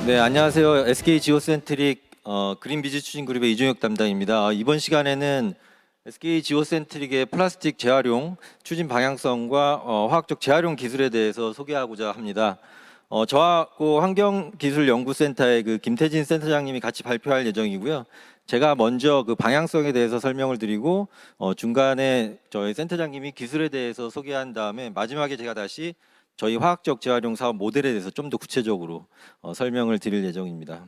네, 안녕하세요. SK 지오센트릭 그린 비즈 추진 그룹의 이종혁 담당입니다. 이번 시간에는 SK 지오센트릭의 플라스틱 재활용 추진 방향성과 화학적 재활용 기술에 대해서 소개하고자 합니다. 저하고 환경기술연구센터의 그 김태진 센터장님이 같이 발표할 예정이고요. 제가 먼저 그 방향성에 대해서 설명을 드리고 중간에 저희 센터장님이 기술에 대해서 소개한 다음에 마지막에 제가 다시 저희 화학적 재활용 사업 모델에 대해서 좀 더 구체적으로 설명을 드릴 예정입니다.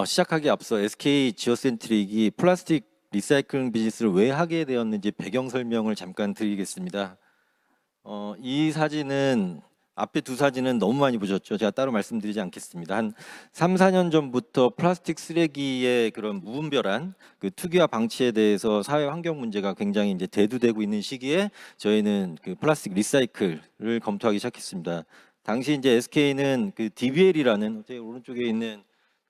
시작하기 앞서 SK 지오센트릭이 플라스틱 리사이클링 비즈니스를 왜 하게 되었는지 배경 설명을 잠깐 드리겠습니다. 이 사진은 앞에 두 사진은 너무 많이 보셨죠? 제가 따로 말씀드리지 않겠습니다. 한 3, 4년 전부터 플라스틱 쓰레기의 그런 무분별한 그 투기와 방치에 대해서 사회 환경 문제가 굉장히 이제 대두되고 있는 시기에 저희는 그 플라스틱 리사이클을 검토하기 시작했습니다. 당시 이제 SK는 그 DBL이라는 제 오른쪽에 있는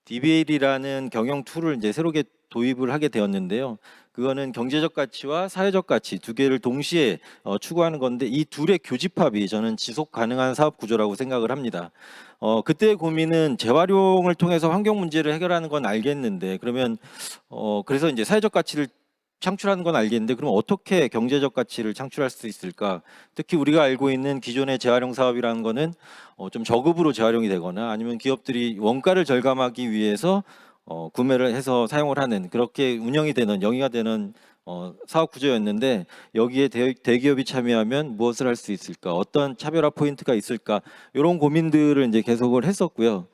DBL이라는 경영 툴을 이제 새롭게 도입을 하게 되었는데요. 그거는 경제적 가치와 사회적 가치 두 개를 동시에 추구하는 건데 이 둘의 교집합이 저는 지속 가능한 사업 구조라고 생각을 합니다. 그때의 고민은 재활용을 통해서 환경 문제를 해결하는 건 알겠는데 그러면 그래서 이제 사회적 가치를 창출하는 건 알겠는데 그럼 어떻게 경제적 가치를 창출할 수 있을까? 특히 우리가 알고 있는 기존의 재활용 사업이라는 거는 좀 저급으로 재활용이 되거나 아니면 기업들이 원가를 절감하기 위해서 구매를 해서 사용을 하는 그렇게 운영이 되는 영위가 되는 사업 구조였는데 여기에 대기업이 참여하면 무엇을 할 수 있을까? 어떤 차별화 포인트가 있을까? 이런 고민들을 이제 계속을 했었고요.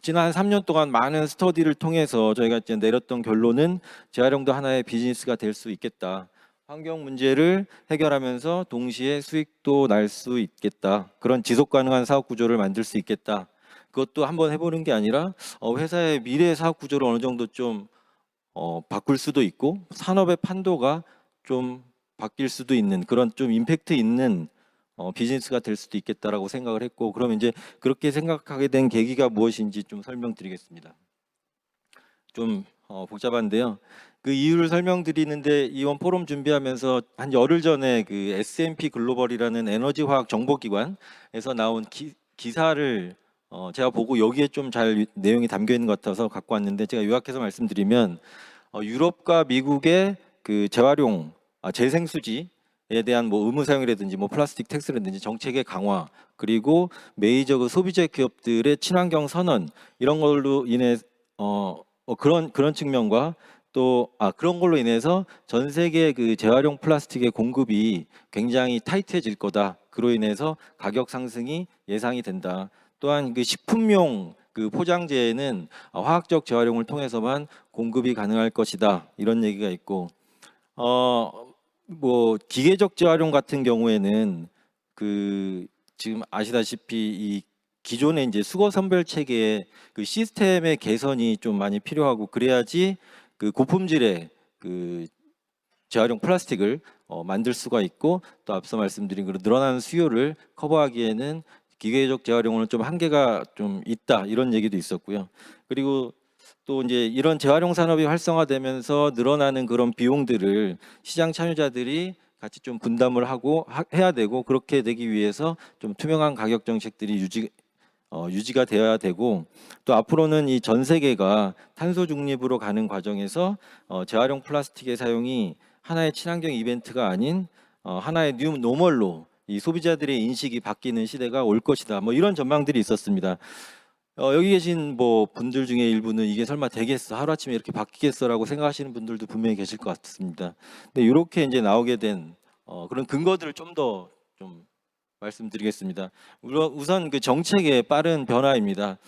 지난 3년 동안 많은 스터디를 통해서 저희가 이제 내렸던 결론은 재활용도 하나의 비즈니스가 될 수 있겠다. 환경 문제를 해결하면서 동시에 수익도 날 수 있겠다. 그런 지속 가능한 사업 구조를 만들 수 있겠다. 그것도 한번 해보는 게 아니라 회사의 미래 사업 구조를 어느 정도 좀 바꿀 수도 있고 산업의 판도가 좀 바뀔 수도 있는 그런 좀 임팩트 있는 비즈니스가 될 수도 있겠다라고 생각을 했고 그럼 이제 그렇게 생각하게 된 계기가 무엇인지 좀 설명드리겠습니다. 좀 복잡한데요. 그 이유를 설명드리는데 이번 포럼 준비하면서 한 열흘 전에 그 S&P 글로벌이라는 에너지 화학 정보기관에서 나온 기사를 제가 보고 여기에 좀 잘 내용이 담겨 있는 것 같아서 갖고 왔는데 제가 요약해서 말씀드리면 유럽과 미국의 그 재활용 재생수지에 대한 뭐 의무 사용이라든지 뭐 플라스틱 텍스라든지 정책의 강화 그리고 메이저 그 소비재 기업들의 친환경 선언 이런 걸로 인해 그런 측면과 또 그런 걸로 인해서 전 세계 그 재활용 플라스틱의 공급이 굉장히 타이트해질 거다. 그로 인해서 가격 상승이 예상이 된다. 또한 그 식품용 그 포장재에는 화학적 재활용을 통해서만 공급이 가능할 것이다. 이런 얘기가 있고 뭐 기계적 재활용 같은 경우에는 그 지금 아시다시피 이 기존의 이제 수거 선별 체계의 그 시스템의 개선이 좀 많이 필요하고 그래야지 그 고품질의 그 재활용 플라스틱을 만들 수가 있고 또 앞서 말씀드린 그런 늘어나는 수요를 커버하기에는 기계적 재활용은 좀 한계가 좀 있다 이런 얘기도 있었고요. 그리고 또 이제 이런 재활용 산업이 활성화되면서 늘어나는 그런 비용들을 시장 참여자들이 같이 좀 분담을 하고 해야 되고 그렇게 되기 위해서 좀 투명한 가격 정책들이 유지가 되어야 되고 또 앞으로는 이 전 세계가 탄소 중립으로 가는 과정에서 재활용 플라스틱의 사용이 하나의 친환경 이벤트가 아닌 하나의 뉴 노멀로 이 소비자들의 인식이 바뀌는 시대가 올 것이다. 뭐 이런 전망들이 있었습니다. 여기 계신 뭐 분들 중에 일부는 이게 설마 되겠어 하루아침에 이렇게 바뀌겠어라고 생각하시는 분들도 분명히 계실 것 같습니다. 근데 이렇게 이제 나오게 된 그런 근거들을 좀 더 좀 말씀드리겠습니다. 우선 그 정책의 빠른 변화입니다.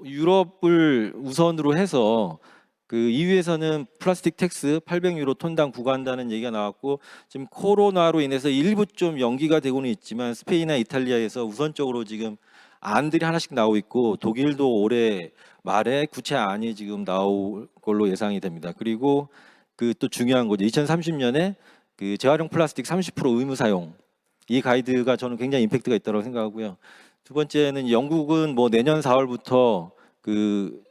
유럽을 우선으로 해서 그 EU에서는 플라스틱 텍스 800유로 톤당 부과한다는 얘기가 나왔고 지금 코로나로 인해서 일부 좀 연기가 되고는 있지만 스페인이나 이탈리아에서 우선적으로 지금 안들이 하나씩 나오고 있고 독일도 올해 말에 구체안이 지금 나올 걸로 예상이 됩니다. 그리고 그 또 중요한 거죠. 2030년에 그 재활용 플라스틱 30% 의무 사용 이 가이드가 저는 굉장히 임팩트가 있다고 생각하고요. 두 번째는 영국은 뭐 내년 4월부터 그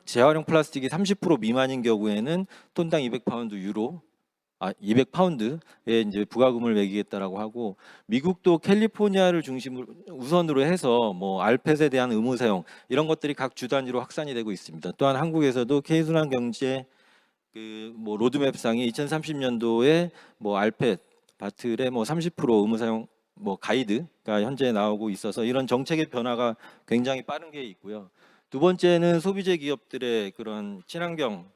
재활용 플라스틱이 30% 미만인 경우에는 톤당 200파운드에 이제 부과금을 매기겠다라고 하고, 미국도 캘리포니아를 중심으로 우선으로 해서 뭐 알펫에 대한 의무 사용 이런 것들이 각 주 단위로 확산이 되고 있습니다. 또한 한국에서도 K순환 경제 그 뭐 로드맵상이 2030년도에 뭐 알펫 바틀의 뭐 30% 의무 사용 뭐 가이드가 현재 나오고 있어서 이런 정책의 변화가 굉장히 빠른 게 있고요. 두 번째는 소비재 기업들의 그런 친환경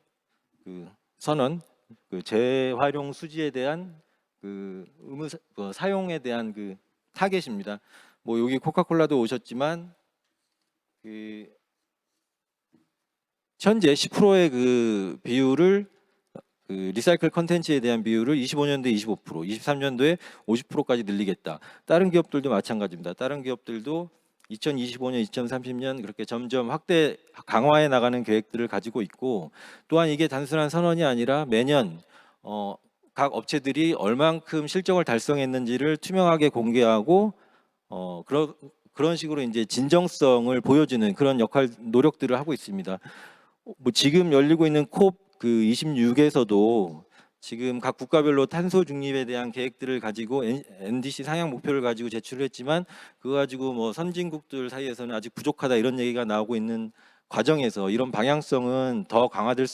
그 선언, 그 재활용 수지에 대한 사용에 대한 그 타겟입니다. 뭐 여기 코카콜라도 오셨지만 그 현재 10%의 그 비율을 그 리사이클 컨텐츠에 대한 비율을 25년도에 25%, 23년도에 50%까지 늘리겠다. 다른 기업들도 마찬가지입니다. 다른 기업들도 2025년, 2030년 그렇게 점점 확대 강화해 나가는 계획들을 가지고 있고, 또한 이게 단순한 선언이 아니라 매년 각 업체들이 얼만큼 실적을 달성했는지를 투명하게 공개하고 그런 식으로 이제 진정성을 보여주는 그런 노력들을 하고 있습니다. 뭐 지금 열리고 있는 콥 그 26에서도 지금 각 국가별로 탄소 중립에 대한 계획들을 가지고 NDC 상향 목표를 가지고 제출을 했지만, 그거 가지고 뭐 선진국들 사이에서는 아직 부족하다 이런 얘기가 나오고 있는 과정에서 이런 방향성은 더 강화될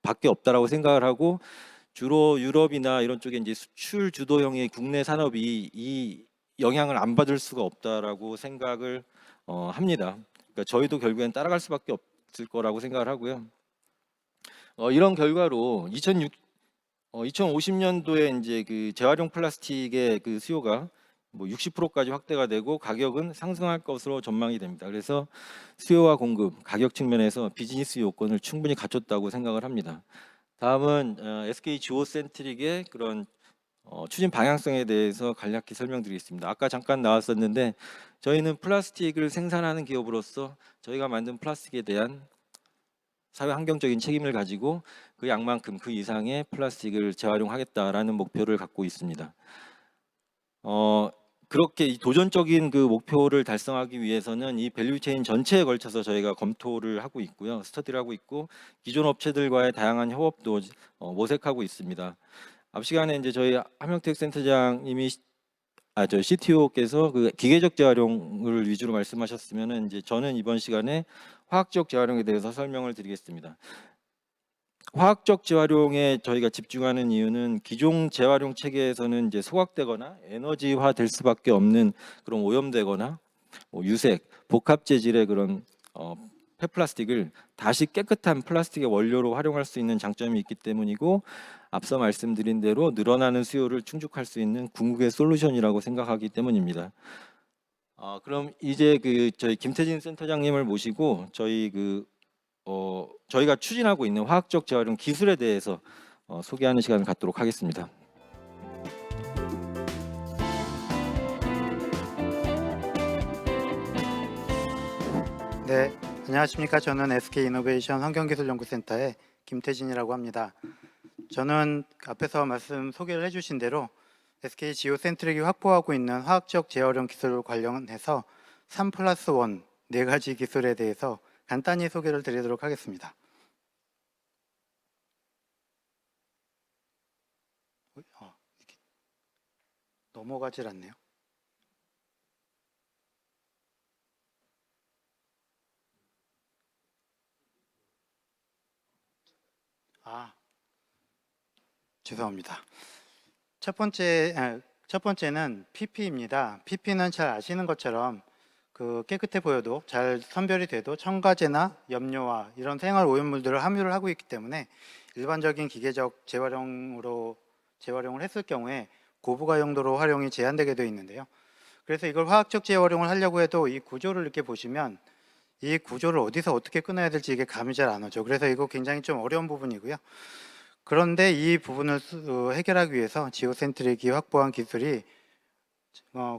밖에 없다라고 생각을 하고, 주로 유럽이나 이런 쪽에 이제 수출 주도형의 국내 산업이 이 영향을 안 받을 수가 없다라고 생각을 합니다. 그러니까 저희도 결국엔 따라갈 수밖에 없을 거라고 생각을 하고요. 이런 결과로 2050년도에 이제 그 재활용 플라스틱의 그 수요가 뭐 60%까지 확대가 되고 가격은 상승할 것으로 전망이 됩니다. 그래서 수요와 공급, 가격 측면에서 비즈니스 요건을 충분히 갖췄다고 생각을 합니다. 다음은 SK 지오센트릭의 그런 추진 방향성에 대해서 간략히 설명드리겠습니다. 아까 잠깐 나왔었는데, 저희는 플라스틱을 생산하는 기업으로서 저희가 만든 플라스틱에 대한 사회 환경적인 책임을 가지고 그 양만큼 그 이상의 플라스틱을 재활용하겠다라는 목표를 갖고 있습니다. 그렇게 이 도전적인 그 목표를 달성하기 위해서는 이 밸류체인 전체에 걸쳐서 저희가 검토를 하고 있고요, 스터디를 하고 있고, 기존 업체들과의 다양한 협업도 모색하고 있습니다. 앞 시간에 이제 저희 함영택 센터장님이 저 CTO께서 그 기계적 재활용을 위주로 말씀하셨으면은, 이제 저는 이번 시간에 화학적 재활용에 대해서 설명을 드리겠습니다. 화학적 재활용에 저희가 집중하는 이유는 기존 재활용 체계에서는 이제 소각되거나 에너지화 될 수밖에 없는 그런 오염되거나 유색, 복합 재질의 그런 폐플라스틱을 다시 깨끗한 플라스틱의 원료로 활용할 수 있는 장점이 있기 때문이고, 앞서 말씀드린 대로 늘어나는 수요를 충족할 수 있는 궁극의 솔루션이라고 생각하기 때문입니다. 그럼 이제 그 저희 김태진 센터장님을 모시고 저희가 추진하고 있는 화학적 재활용 기술에 대해서 소개하는 시간을 갖도록 하겠습니다. 네, 안녕하십니까. 저는 SK 이노베이션 환경기술연구센터의 김태진이라고 합니다. 저는 앞에서 소개를 해주신 대로 SK 지오센트릭이 확보하고 있는 화학적 재활용 기술 관련해서 3+1 4가지 기술에 대해서 간단히 소개를 드리도록 하겠습니다. 넘어가질 않네요. 죄송합니다. 첫 번째는 PP입니다. PP는 잘 아시는 것처럼 그 깨끗해 보여도 잘 선별이 돼도 첨가제나 염료와 이런 생활 오염물들을 함유를 하고 있기 때문에 일반적인 기계적 재활용을 했을 경우에 고부가 용도로 활용이 제한되게 되어 있는데요. 그래서 이걸 화학적 재활용을 하려고 해도 이 구조를 이렇게 보시면 이 구조를 어디서 어떻게 끊어야 될지 이게 감이 잘 안 오죠. 그래서 이거 굉장히 좀 어려운 부분이고요. 그런데 이 부분을 해결하기 위해서 지오센트릭이 확보한 기술이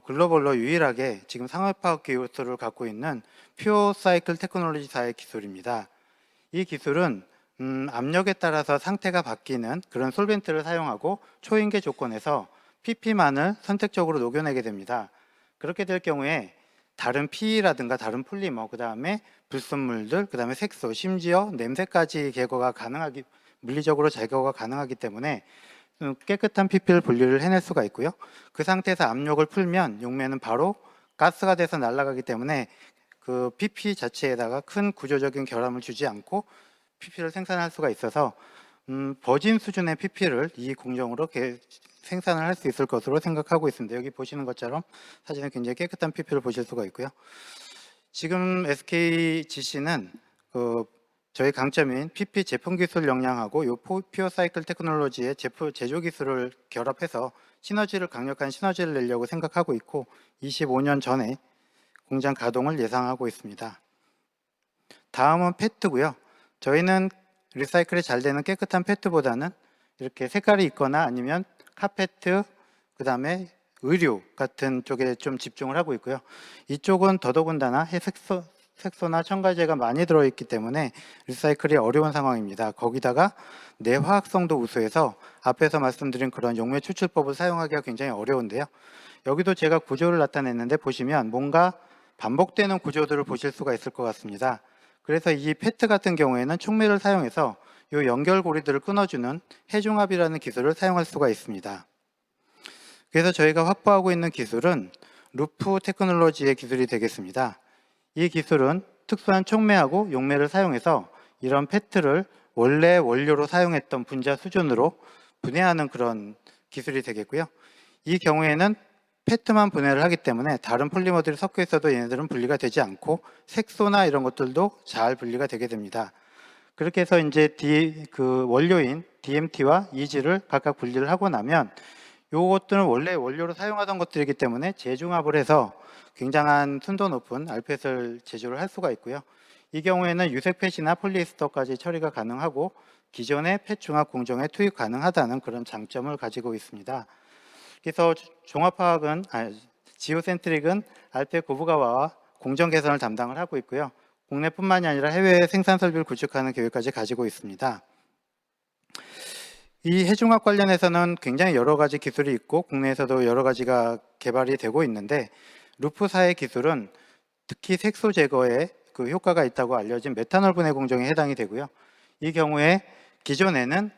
글로벌로 유일하게 지금 상업화학 기술을 갖고 있는 퓨어 사이클 테크놀로지사의 기술입니다. 이 기술은 압력에 따라서 상태가 바뀌는 그런 솔벤트를 사용하고 초인계 조건에서 PP만을 선택적으로 녹여내게 됩니다. 그렇게 될 경우에 다른 PE라든가 다른 폴리머, 그 다음에 불순물들, 그다음에 색소, 심지어 냄새까지 제거가 가능하기 물리적으로 제거가 가능하기 때문에 깨끗한 PP를 분리를 해낼 수가 있고요. 그 상태에서 압력을 풀면 용매는 바로 가스가 돼서 날아가기 때문에 그 PP 자체에다가 큰 구조적인 결함을 주지 않고 PP를 생산할 수가 있어서 버진 수준의 PP를 이 공정으로 생산을 할 수 있을 것으로 생각하고 있습니다. 여기 보시는 것처럼 사진에 굉장히 깨끗한 PP를 보실 수가 있고요. 지금 SKGC는 저희 강점인 PP 제품 기술 역량하고 요 피어 사이클 테크놀로지의 제조 기술을 결합해서 강력한 시너지를 내려고 생각하고 있고 25년 전에 공장 가동을 예상하고 있습니다. 다음은 페트고요. 저희는 리사이클이 잘 되는 깨끗한 페트보다는 이렇게 색깔이 있거나 아니면 카페트, 그 다음에 의류 같은 쪽에 좀 집중을 하고 있고요. 이쪽은 더더군다나 색소나 첨가제가 많이 들어있기 때문에 리사이클이 어려운 상황입니다. 거기다가 내화학성도 우수해서 앞에서 말씀드린 그런 용매 추출법을 사용하기가 굉장히 어려운데요. 여기도 제가 구조를 나타냈는데 보시면 뭔가 반복되는 구조들을 보실 수가 있을 것 같습니다. 그래서 이 페트 같은 경우에는 촉매를 사용해서 이 연결고리들을 끊어주는 해중압이라는 기술을 사용할 수가 있습니다. 그래서 저희가 확보하고 있는 기술은 루프 테크놀로지의 기술이 되겠습니다. 이 기술은 특수한 촉매하고 용매를 사용해서 이런 페트를 원래 원료로 사용했던 분자 수준으로 분해하는 그런 기술이 되겠고요. 이 경우에는 페트만 분해를 하기 때문에 다른 폴리머들이 섞여 있어도 얘네들은 분리가 되지 않고 색소나 이런 것들도 잘 분리가 되게 됩니다. 그렇게 해서 이제 원료인 DMT와 EG를 각각 분리를 하고 나면 요것들은 원래 원료로 사용하던 것들이기 때문에 재중합을 해서 굉장한 순도 높은 알펫을 제조를 할 수가 있고요. 이 경우에는 유색펫이나 폴리에스터까지 처리가 가능하고 기존의 펫 중합 공정에 투입 가능하다는 그런 장점을 가지고 있습니다. 그래서 지오센트릭은 알펫 고부가와와 공정 개선을 담당을 하고 있고요. 국내뿐만이 아니라 해외 생산 설비를 구축하는 계획까지 가지고 있습니다. 이 해중합 관련해서는 굉장히 여러 가지 기술이 있고 국내에서도 여러 가지가 개발이 되고 있는데 루프사의 기술은 특히 색소 제거에 그 효과가 있다고 알려진 메탄올 분해 공정에 해당이 되고요. 이 경우에 기존에는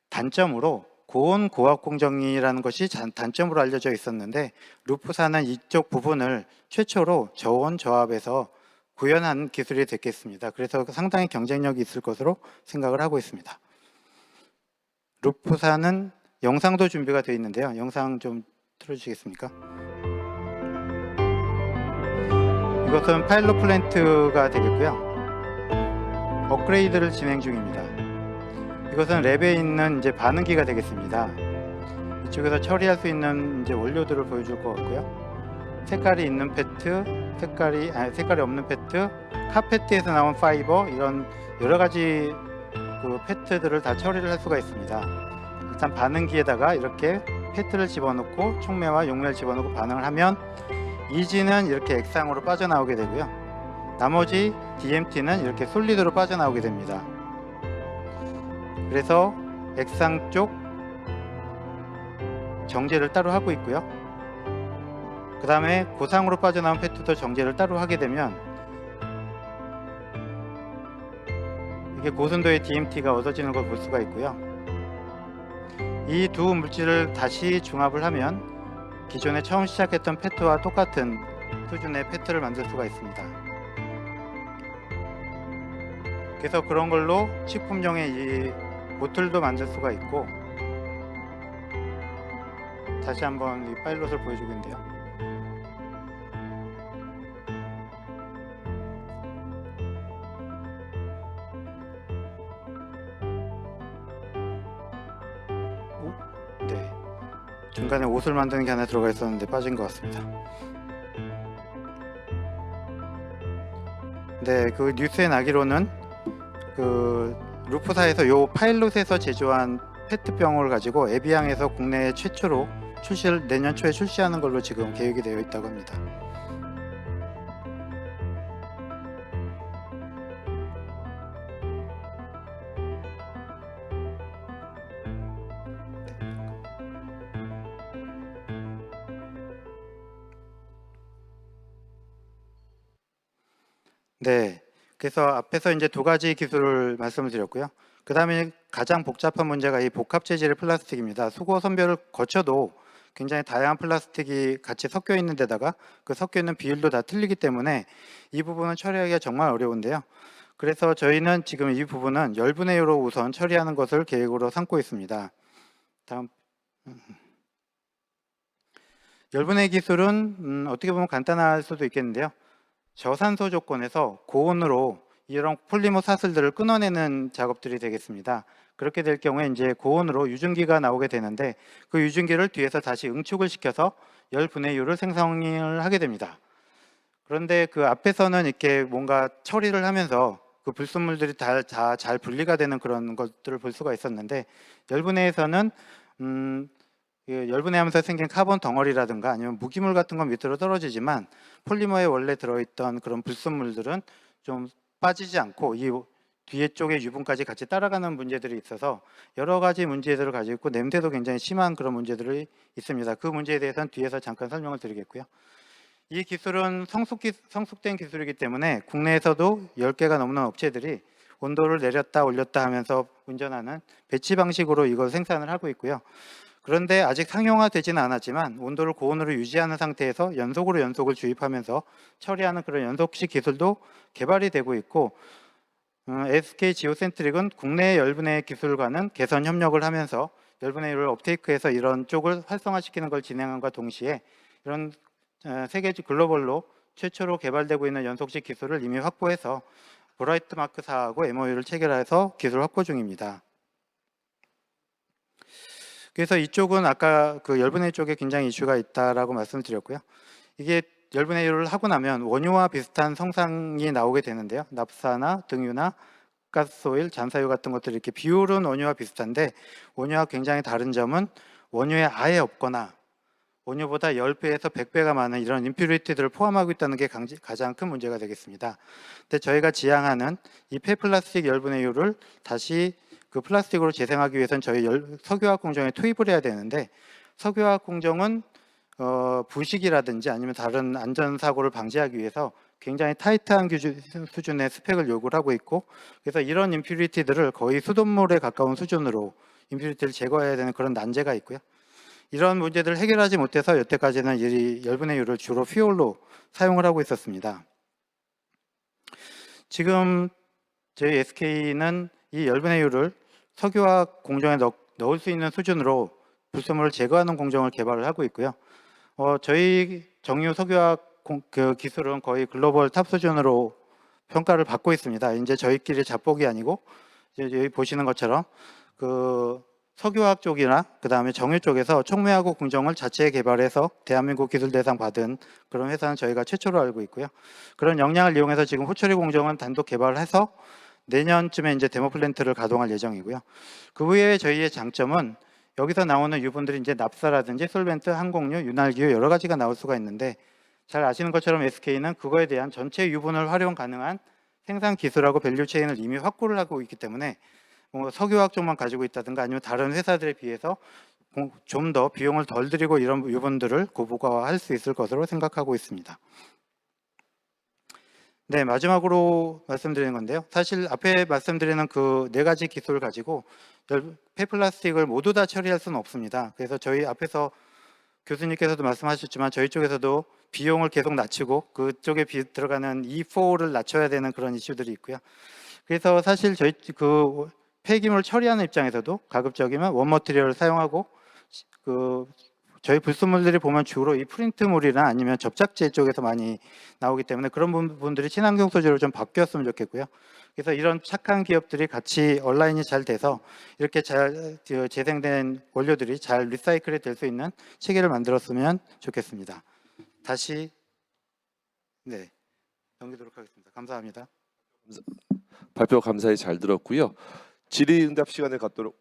단점으로 고온 고압 공정이라는 것이 단점으로 알려져 있었는데 루프사는 이쪽 부분을 최초로 저온 저압에서 구현한 기술이 됐겠습니다. 그래서 상당히 경쟁력이 있을 것으로 생각을 하고 있습니다. 루프사는 영상도 준비가 되어 있는데요. 영상 좀 틀어주시겠습니까? 이것은 파일럿 플랜트가 되겠고요. 업그레이드를 진행 중입니다. 이것은 랩에 있는 이제 반응기가 되겠습니다. 이쪽에서 처리할 수 있는 이제 원료들을 보여줄 것 같고요. 색깔이 있는 페트, 색깔이 없는 페트, 카페트에서 나온 파이버 이런 여러 가지 그 페트들을 다 처리를 할 수가 있습니다. 일단 반응기에다가 이렇게 페트를 집어넣고 촉매와 용매를 집어넣고 반응을 하면 이지는 이렇게 액상으로 빠져나오게 되고요. 나머지 DMT는 이렇게 솔리드로 빠져나오게 됩니다. 그래서 액상 쪽 정제를 따로 하고 있고요. 그 다음에 고상으로 빠져나온 페트도 정제를 따로 하게 되면 이게 고순도의 DMT가 얻어지는 걸 볼 수가 있고요. 이 두 물질을 다시 중합을 하면 기존에 처음 시작했던 페트와 똑같은 수준의 페트를 만들 수가 있습니다. 그래서 그런 걸로 식품용의 이 보틀도 만들 수가 있고 다시 한번 이 파일럿을 보여주고 있는데요. 네, 중간에 옷을 만드는 게 하나 들어가 있었는데 빠진 것 같습니다. 네, 그 뉴스에 나기로는 그 루프사에서 요 파일럿에서 제조한 페트병을 가지고 에비앙에서 국내 최초로 내년 초에 출시하는 걸로 지금 계획이 되어 있다고 합니다. 네, 그래서 앞에서 이제 두 가지 기술을 말씀을 드렸고요. 그다음에 가장 복잡한 문제가 이 복합 재질의 플라스틱입니다. 수거 선별을 거쳐도 굉장히 다양한 플라스틱이 같이 섞여 있는 데다가 그 섞여 있는 비율도 다 틀리기 때문에 이 부분은 처리하기가 정말 어려운데요. 그래서 저희는 지금 이 부분은 열분의 1로 우선 처리하는 것을 계획으로 삼고 있습니다. 다음 열분의 기술은 어떻게 보면 간단할 수도 있겠는데요. 저산소 조건에서 고온으로 이런 폴리머 사슬들을 끊어내는 작업들이 되겠습니다. 그렇게 될 경우에 이제 고온으로 유증기가 나오게 되는데 그 유증기를 뒤에서 다시 응축을 시켜서 열 분해율을 생성을 하게 됩니다. 그런데 그 앞에서는 이렇게 뭔가 처리를 하면서 그 불순물들이 다 잘 분리가 되는 그런 것들을 볼 수가 있었는데 열분해에서는 열분해하면서 생긴 카본 덩어리라든가 아니면 무기물 같은 건 밑으로 떨어지지만 폴리머에 원래 들어있던 그런 불순물들은 좀 빠지지 않고 이 뒤에 쪽에 유분까지 같이 따라가는 문제들이 있어서 여러 가지 문제들을 가지고 있고 냄새도 굉장히 심한 그런 문제들이 있습니다. 그 문제에 대해서는 뒤에서 잠깐 설명을 드리겠고요. 이 기술은 성숙된 기술이기 때문에 국내에서도 10개가 넘는 업체들이 온도를 내렸다 올렸다 하면서 운전하는 배치 방식으로 이걸 생산을 하고 있고요. 그런데 아직 상용화되지는 않았지만 온도를 고온으로 유지하는 상태에서 연속을 주입하면서 처리하는 그런 연속식 기술도 개발이 되고 있고 SK 지오센트릭은 국내 열분해 기술과는 개선 협력을 하면서 열분해율을 업테이크해서 이런 쪽을 활성화시키는 걸 진행함과 동시에 이런 세계적 글로벌로 최초로 개발되고 있는 연속식 기술을 이미 확보해서 브라이트 마크사하고 MOU를 체결해서 기술 확보 중입니다. 그래서 이쪽은 아까 그 열분해 쪽에 굉장히 이슈가 있다라고 말씀드렸고요. 이게 열분해율을 하고 나면 원유와 비슷한 성상이 나오게 되는데요. 납사나 등유나 가스오일, 잔사유 같은 것들이 이렇게 비율은 원유와 비슷한데 원유와 굉장히 다른 점은 원유에 아예 없거나 원유보다 10배에서 100배가 많은 이런 임퓨리티들을 포함하고 있다는 게 가장 큰 문제가 되겠습니다. 근데 저희가 지향하는 이 폐플라스틱 열분해율을 다시 그 플라스틱으로 재생하기 위해서는 저희 석유화학 공정에 투입을 해야 되는데 석유화학 공정은 부식이라든지 아니면 다른 안전사고를 방지하기 위해서 굉장히 타이트한 수준의 스펙을 요구를 하고 있고 그래서 이런 임퓨리티들을 거의 수돗물에 가까운 수준으로 임퓨리티를 제거해야 되는 그런 난제가 있고요. 이런 문제들을 해결하지 못해서 여태까지는 이 열분해율을 주로 퓨얼로 사용을 하고 있었습니다. 지금 저희 SK는 이 열분해율을 석유화학 공정에 넣을 수 있는 수준으로 불순물을 제거하는 공정을 개발을 하고 있고요. 저희 정유 석유화학 그 기술은 거의 글로벌 탑 수준으로 평가를 받고 있습니다. 이제 저희끼리 잡복이 아니고 이제 여기 보시는 것처럼 그 석유화학 쪽이나 그 다음에 정유 쪽에서 촉매하고 공정을 자체 개발해서 대한민국 기술대상 받은 그런 회사는 저희가 최초로 알고 있고요. 그런 역량을 이용해서 지금 후처리 공정은 단독 개발을 해서 내년쯤에 이제 데모 플랜트를 가동할 예정이고요. 그 외에 저희의 장점은 여기서 나오는 유분들이 이제 납사라든지 솔벤트, 항공유, 윤활기유 여러 가지가 나올 수가 있는데 잘 아시는 것처럼 SK는 그거에 대한 전체 유분을 활용 가능한 생산 기술하고 밸류 체인을 이미 확보를 하고 있기 때문에 석유화학 쪽만 가지고 있다든가 아니면 다른 회사들에 비해서 좀 더 비용을 덜 들이고 이런 유분들을 고부가화할 수 있을 것으로 생각하고 있습니다. 네, 마지막으로 말씀드리는 건데요. 사실 앞에 말씀드리는 그 네 가지 기술을 가지고 폐플라스틱을 모두 다 처리할 수는 없습니다. 그래서 저희 앞에서 교수님께서도 말씀하셨지만 저희 쪽에서도 비용을 계속 낮추고 그쪽에 들어가는 E4를 낮춰야 되는 그런 이슈들이 있고요. 그래서 사실 저희 그 폐기물 처리하는 입장에서도 가급적이면 원머티리얼을 사용하고 그 저희 불순물들이 보면 주로 이 프린트물이나 아니면 접착제 쪽에서 많이 나오기 때문에 그런 부분들이 친환경 소재로 좀 바뀌었으면 좋겠고요. 그래서 이런 착한 기업들이 같이 온라인이 잘 돼서 이렇게 잘 재생된 원료들이 잘 리사이클이 될 수 있는 체계를 만들었으면 좋겠습니다. 다시 넘기도록 하겠습니다. 감사합니다. 발표 감사히 잘 들었고요. 질의응답 시간에 갖도록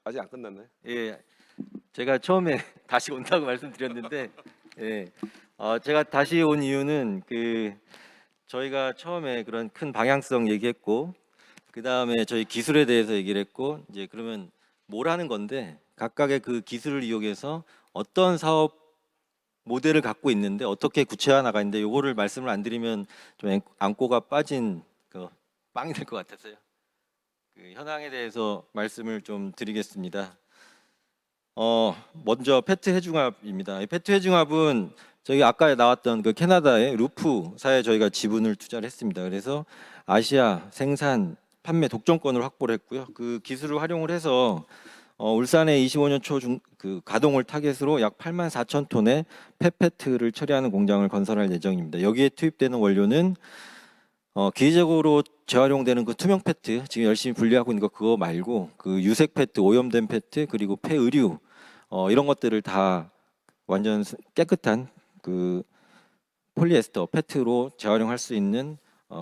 아직 안 끝났나요? 예, 제가 처음에 다시 온다고 말씀드렸는데, 예, 제가 다시 온 이유는 저희가 처음에 그런 큰 방향성 얘기했고, 그 다음에 저희 기술에 대해서 얘기를 했고, 이제 그러면 뭘 하는 건데 각각의 그 기술을 이용해서 어떤 사업 모델을 갖고 있는데 어떻게 구체화 나가는데 요거를 말씀을 안 드리면 좀 안고가 빠진 빵이 될 것 같아서요. 그 현황에 대해서 말씀을 좀 드리겠습니다. 먼저 페트 해중합입니다. 이 페트 해중합은 저희 아까 나왔던 그 캐나다의 루프사에 저희가 지분을 투자를 했습니다. 그래서 아시아 생산 판매 독점권을 확보를 했고요. 그 기술을 활용을 해서 울산에 25년 초 그 가동을 타겟으로 약 8만 4천 톤의 펫페트를 처리하는 공장을 건설할 예정입니다. 여기에 투입되는 원료는 기계적으로 재활용되는 그 투명 페트, 지금 열심히 분리하고 있는 거 그거 말고 그 유색 페트, 오염된 페트, 그리고 폐의류 이런 것들을 다 완전 깨끗한 그 폴리에스터 페트로 재활용할 수 있는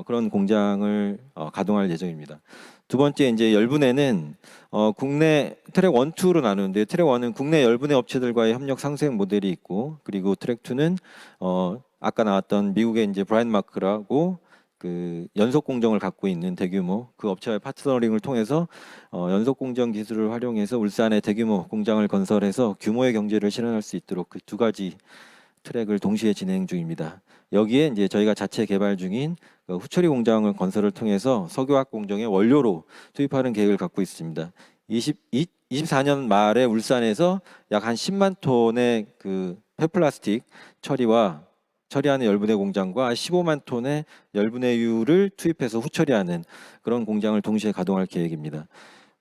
그런 공장을 가동할 예정입니다. 두 번째 이제 열분해는 국내 트랙 1, 2로 나누는데 트랙 1은 국내 열분해 업체들과의 협력 상생 모델이 있고 그리고 트랙 2는 아까 나왔던 미국의 이제 브라이언 마크라고 그 연속 공정을 갖고 있는 대규모 그 업체와의 파트너링을 통해서 연속 공정 기술을 활용해서 울산에 대규모 공장을 건설해서 규모의 경제를 실현할 수 있도록 그 두 가지 트랙을 동시에 진행 중입니다. 여기에 이제 저희가 자체 개발 중인 그 후처리 공장을 건설을 통해서 석유화학 공정의 원료로 투입하는 계획을 갖고 있습니다. 24년 말에 울산에서 약 한 10만 톤의 그 폐플라스틱 처리하는 열분해 공장과 15만 톤의 열분해유를 투입해서 후처리하는 그런 공장을 동시에 가동할 계획입니다.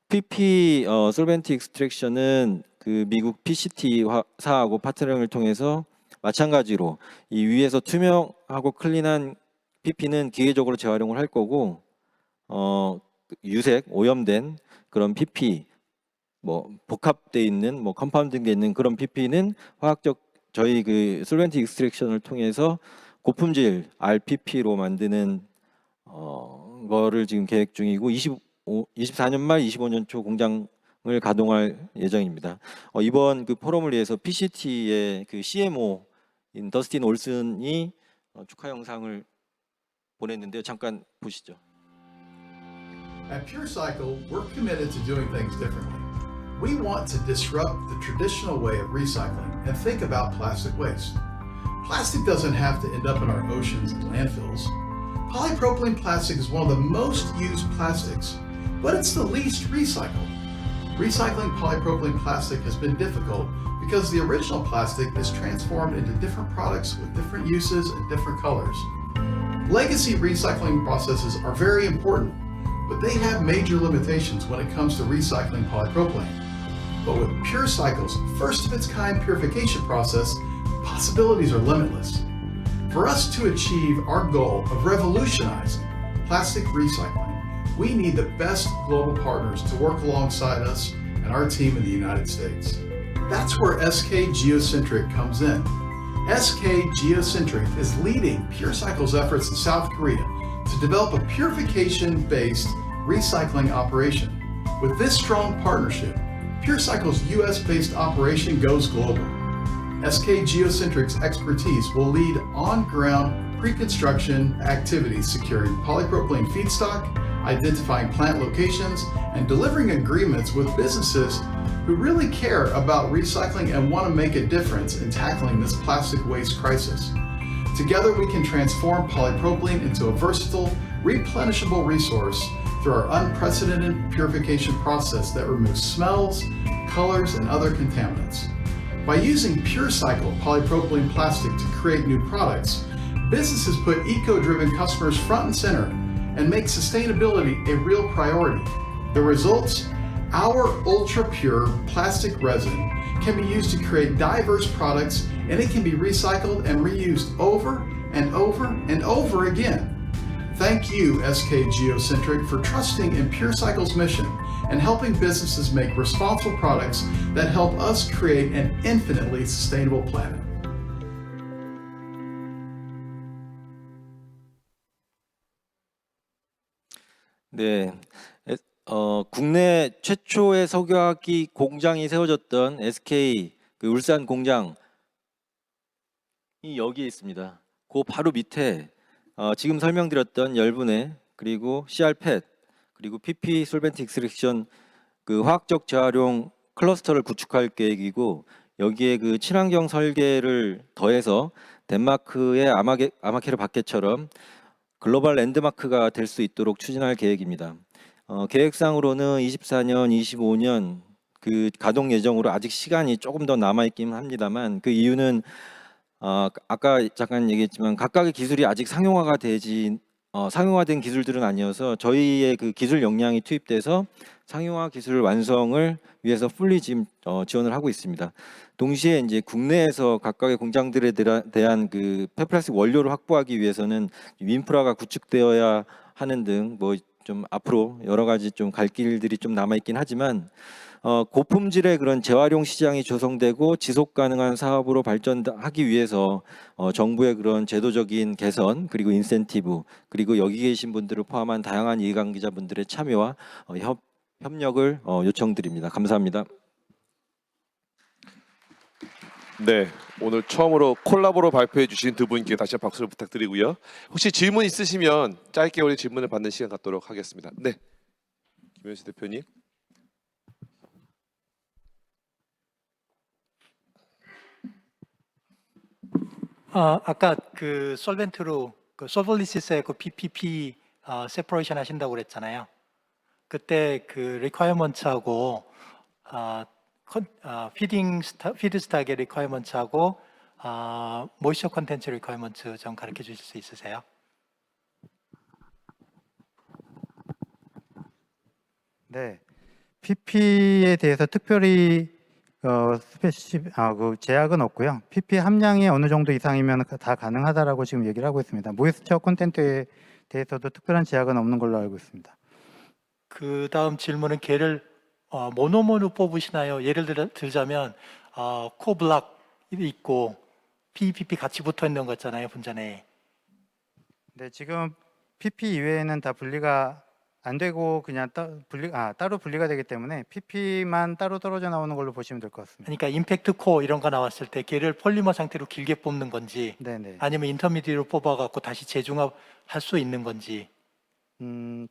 PP 솔벤트 익스트랙션은 그 미국 PCT사하고 파트너링을 통해서 마찬가지로 이 위에서 투명하고 클린한 PP는 기계적으로 재활용을 할 거고 유색 오염된 그런 PP 뭐 복합돼 있는 뭐 컴파운딩돼 있는 그런 PP는 화학적 저희 그 솔벤트 익스트랙션을 통해서 고품질 RPP로 만드는 거를 지금 계획 중이고 24년 말 25년 초 공장을 가동할 예정입니다. 이번 그 포럼을 위해서 PCT의 그 CMO인 더스틴 올슨이 축하 영상을 보냈는데요. 잠깐 보시죠. At PureCycle, we're committed to doing things differently. We want to disrupt the traditional way of recycling and think about plastic waste. Plastic doesn't have to end up in our oceans and landfills. Polypropylene plastic is one of the most used plastics, but it's the least recycled. Recycling polypropylene plastic has been difficult because the original plastic is transformed into different products with different uses and different colors. Legacy recycling processes are very important, but they have major limitations when it comes to recycling polypropylene. But with PureCycle's first-of-its-kind purification process, possibilities are limitless. For us to achieve our goal of revolutionizing plastic recycling, we need the best global partners to work alongside us and our team in the United States. That's where SK Geocentric comes in. SK Geocentric is leading PureCycle's efforts in South Korea to develop a purification-based recycling operation. With this strong partnership, PureCycle's US-based operation goes global. SK Geocentric's expertise will lead on-ground pre-construction activities securing polypropylene feedstock, identifying plant locations, and delivering agreements with businesses who really care about recycling and want to make a difference in tackling this plastic waste crisis. Together, we can transform polypropylene into a versatile, replenishable resource through our unprecedented purification process that removes smells, colors, and other contaminants. By using PureCycle polypropylene plastic to create new products, businesses put eco-driven customers front and center and make sustainability a real priority. The results? Our ultra-pure plastic resin can be used to create diverse products, and it can be recycled and reused over and over and over again. Thank you, SK Geocentric, for trusting in PureCycle's mission and helping businesses make responsible products that help us create an infinitely sustainable planet. 네, 국내 최초의 석유화기 공장이 세워졌던 SK 그 울산 공장이 여기에 있습니다. 그 바로 밑에 지금 설명드렸던 열분해 그리고 CRPET 그리고 PP 솔벤트 익스트랙션 그 화학적 재활용 클러스터를 구축할 계획이고 여기에 그 친환경 설계를 더해서 덴마크의 아마케르 바켓처럼 글로벌 랜드마크가 될 수 있도록 추진할 계획입니다. 계획상으로는 24년, 25년 그 가동 예정으로 아직 시간이 조금 더 남아 있긴 합니다만 그 이유는 아까 잠깐 얘기했지만 각각의 기술이 아직 상용화된 기술들은 아니어서 저희의 그 기술 역량이 투입돼서 상용화 기술 완성을 위해서 풀리 지금 지원을 하고 있습니다. 동시에 이제 국내에서 각각의 공장들에 대한 그 폐플라스틱 원료를 확보하기 위해서는 인프라가 구축되어야 하는 등 뭐 좀 앞으로 여러 가지 좀 갈 길들이 좀 남아 있긴 하지만 고품질의 그런 재활용 시장이 조성되고 지속 가능한 사업으로 발전하기 위해서 정부의 그런 제도적인 개선 그리고 인센티브 그리고 여기 계신 분들을 포함한 다양한 이해관계자분들의 참여와 협력을 요청드립니다. 감사합니다. 네, 오늘 처음으로 콜라보로 발표해 주신 두 분께 다시 한번 박수를 부탁드리고요. 혹시 질문 있으시면 짧게 우리 질문을 받는 시간 갖도록 하겠습니다. 네, 김현수 대표님. 아까 그 솔벤트로 그 솔볼리시스의 그 PPP 세퍼레이션 하신다고 그랬잖아요. 그때 그 리ኳ어먼트하고 피드스탁의 리ኳ어먼트하고 모이처 컨텐츠 리ኳ어먼트 좀 가르쳐 주실 수 있으세요? 네, PP에 대해서 특별히 그 제약은 없고요. PP 함량이 어느 정도 이상이면 다 가능하다라고 지금 얘기를 하고 있습니다. 모이스처 콘텐츠에 대해서도 특별한 제약은 없는 걸로 알고 있습니다. 그 다음 질문은 걔를 모노모노 뽑으시나요? 예를 들자면 코블락이 있고 PPP 같이 붙어 있는 거 있잖아요, 분자내에. 네, 지금 PP 이외에는 다 분리가 안 되고 그냥 따로 분리가 되기 때문에 PP만 따로 떨어져 나오는 걸로 보시면 될 것 같습니다. 그러니까 임팩트 코어 이런 거 나왔을 때 걔를 폴리머 상태로 길게 뽑는 건지 네네. 아니면 인터미디로 뽑아갖고 다시 재중합 할 수 있는 건지.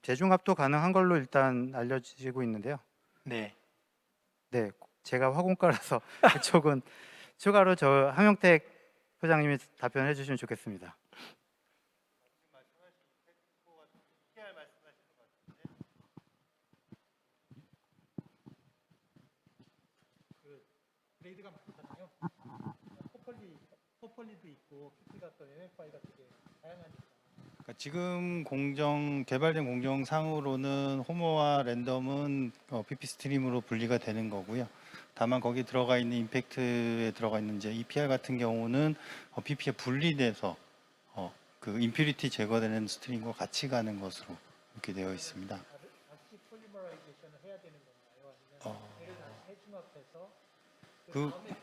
재중합도 가능한 걸로 일단 알려지고 있는데요. 네. 네, 제가 화공과라서 그쪽은 추가로 저 함영택 소장님이 답변해 주시면 좋겠습니다. 그레이드가 많잖아요. 포폴리도 있고 PP가 또 MFI가 되게 다양하니까. 그러니까 지금 개발된 공정상으로는 호모와 랜덤은 PP 스트림으로 분리가 되는 거고요. 다만 거기 들어가 있는 임팩트에 들어가 있는 이제 EPR 같은 경우는 PP에 분리돼서 그 임퓨리티 제거되는 스트림과 같이 가는 것으로 이렇게 되어 있습니다. 다시 폴리머라이제이션을 해야 되는 건가요? 아니면 얘를 해중합해서 그 다음에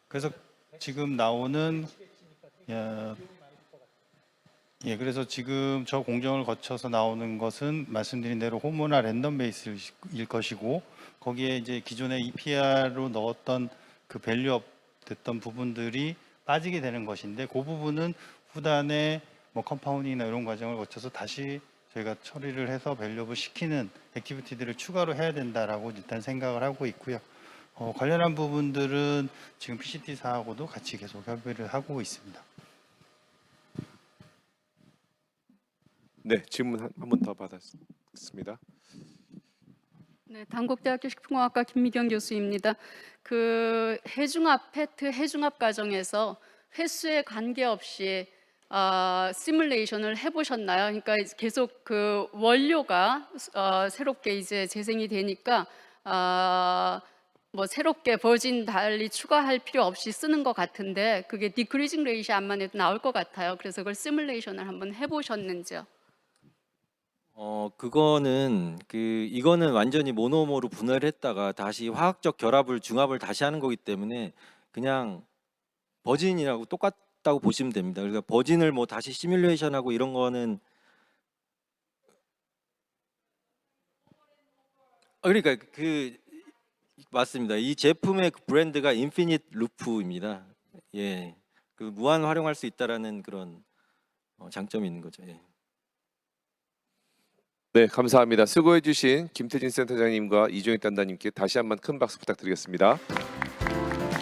그래서 지금 나오는 그래서 지금 저 공정을 거쳐서 나오는 것은 말씀드린 대로 호모나 랜덤 베이스일 것이고 거기에 이제 기존의 EPR로 넣었던 그 밸류업 됐던 부분들이 빠지게 되는 것인데 그 부분은 후단에 뭐 컴파운딩이나 이런 과정을 거쳐서 다시 저희가 처리를 해서 밸류업을 시키는 액티비티들을 추가로 해야 된다라고 일단 생각을 하고 있고요. 관련한 부분들은 지금 PCT사하고도 같이 계속 협의를 하고 있습니다. 네, 질문 한 번 더 받았습니다. 네, 단국대학교 식품공학과 김미경 교수입니다. 그 페트 해중합 과정에서 횟수에 관계없이 시뮬레이션을 해보셨나요? 그러니까 계속 그 원료가 새롭게 이제 재생이 되니까 뭐 새롭게 버진 달리 추가할 필요 없이 쓰는 것 같은데 그게 디크리징 레이시 안만 해도 나올 것 같아요. 그래서 그걸 시뮬레이션을 한번 해보셨는지요? 그거는 이거는 완전히 모노모로 분해를 했다가 다시 화학적 중합을 다시 하는 거기 때문에 그냥 버진이라고 똑같다고 보시면 됩니다. 그러니까 버진을 뭐 다시 시뮬레이션하고 이런 거는 그러니까 맞습니다. 이 제품의 브랜드가 인피니트 루프입니다. 예, 그 무한 활용할 수 있다라는 그런 장점이 있는 거죠. 예. 네, 감사합니다. 수고해주신 김태진 센터장님과 이종익 단장님께 다시 한번 큰 박수 부탁드리겠습니다.